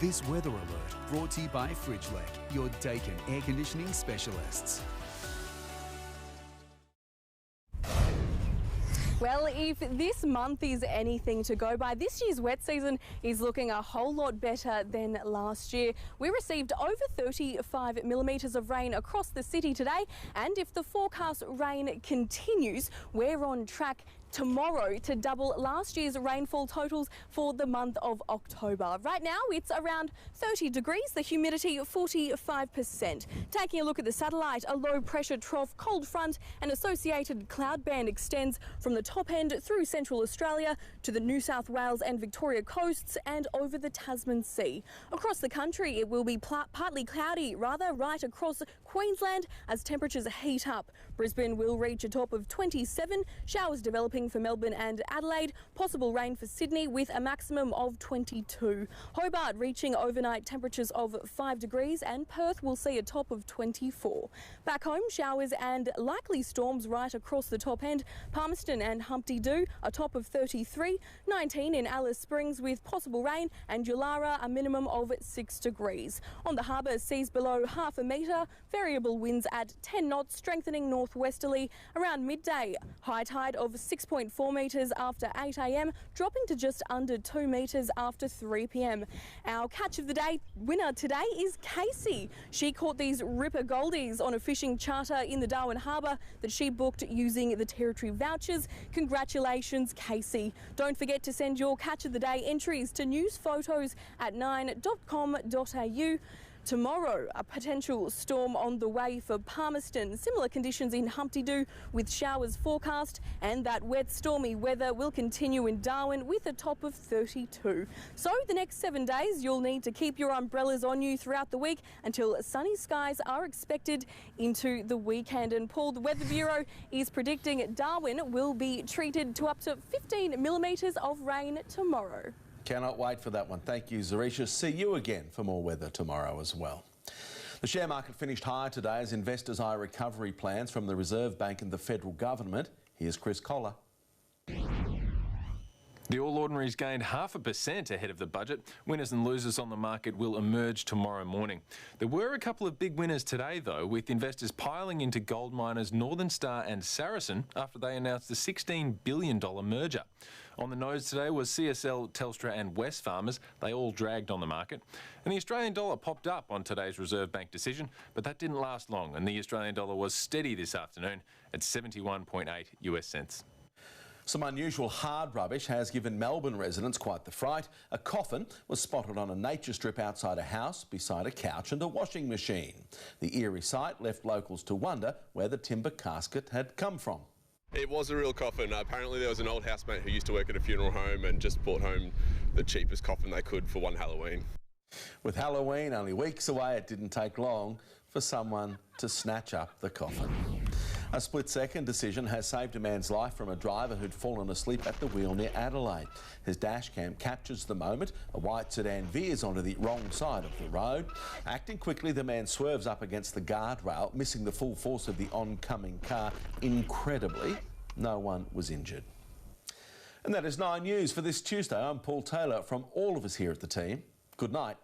This weather alert brought to you by Fridgelec, your Dakin air conditioning specialists. Well, if this month is anything to go by, this year's wet season is looking a whole lot better than last year. We received over 35 millimetres of rain across the city today, and if the forecast rain continues, we're on track tomorrow to double last year's rainfall totals for the month of October. Right now it's around 30 degrees, the humidity 45%. Taking a look at the satellite, a low pressure trough, cold front and associated cloud band extends from the top end through central Australia to the New South Wales and Victoria coasts and over the Tasman Sea. Across the country it will be partly cloudy, rather right across Queensland as temperatures heat up. Brisbane will reach a top of 27, showers developing for Melbourne and Adelaide, possible rain for Sydney with a maximum of 22. Hobart reaching overnight temperatures of 5 degrees and Perth will see a top of 24. Back home, showers and likely storms right across the top end. Palmerston and Humpty Doo a top of 33, 19 in Alice Springs with possible rain, and Yulara a minimum of 6 degrees. On the harbour, seas below half a metre, variable winds at 10 knots, strengthening northwesterly around midday. High tide of 6.4 metres after 8 a.m, dropping to just under 2 metres after 3 p.m. Our catch of the day winner today is Casey. She caught these ripper goldies on a fishing charter in the Darwin harbour that she booked using the Territory vouchers. Congratulations, Casey. Don't forget to send your catch of the day entries to newsphotos@9.com.au. Tomorrow, a potential storm on the way for Palmerston. Similar conditions in Humpty Doo with showers forecast, and that wet stormy weather will continue in Darwin with a top of 32. So the next 7 days you'll need to keep your umbrellas on you throughout the week until sunny skies are expected into the weekend. And Paul, the Weather Bureau is predicting Darwin will be treated to up to 15 millimetres of rain tomorrow. Cannot wait for that one. Thank you, Zarisha. See you again for more weather tomorrow as well. The share market finished higher today as investors eye recovery plans from the Reserve Bank and the federal government. Here's Chris Kohler. The All Ordinaries gained 0.5% ahead of the budget. Winners and losers on the market will emerge tomorrow morning. There were a couple of big winners today, though, with investors piling into gold miners Northern Star and Saracen after they announced the $16 billion merger. On the nose today was CSL, Telstra and Wesfarmers. They all dragged on the market. And the Australian dollar popped up on today's Reserve Bank decision, but that didn't last long, and the Australian dollar was steady this afternoon at 71.8 US cents. Some unusual hard rubbish has given Melbourne residents quite the fright. A coffin was spotted on a nature strip outside a house beside a couch and a washing machine. The eerie sight left locals to wonder where the timber casket had come from. It was a real coffin. Apparently there was an old housemate who used to work at a funeral home and just brought home the cheapest coffin they could for one Halloween. With Halloween only weeks away, it didn't take long for someone to snatch up the coffin. A split-second decision has saved a man's life from a driver who'd fallen asleep at the wheel near Adelaide. His dash cam captures the moment. A white sedan veers onto the wrong side of the road. Acting quickly, the man swerves up against the guardrail, missing the full force of the oncoming car. Incredibly, no one was injured. And that is 9 News for this Tuesday. I'm Paul Taylor. From all of us here at the team, good night.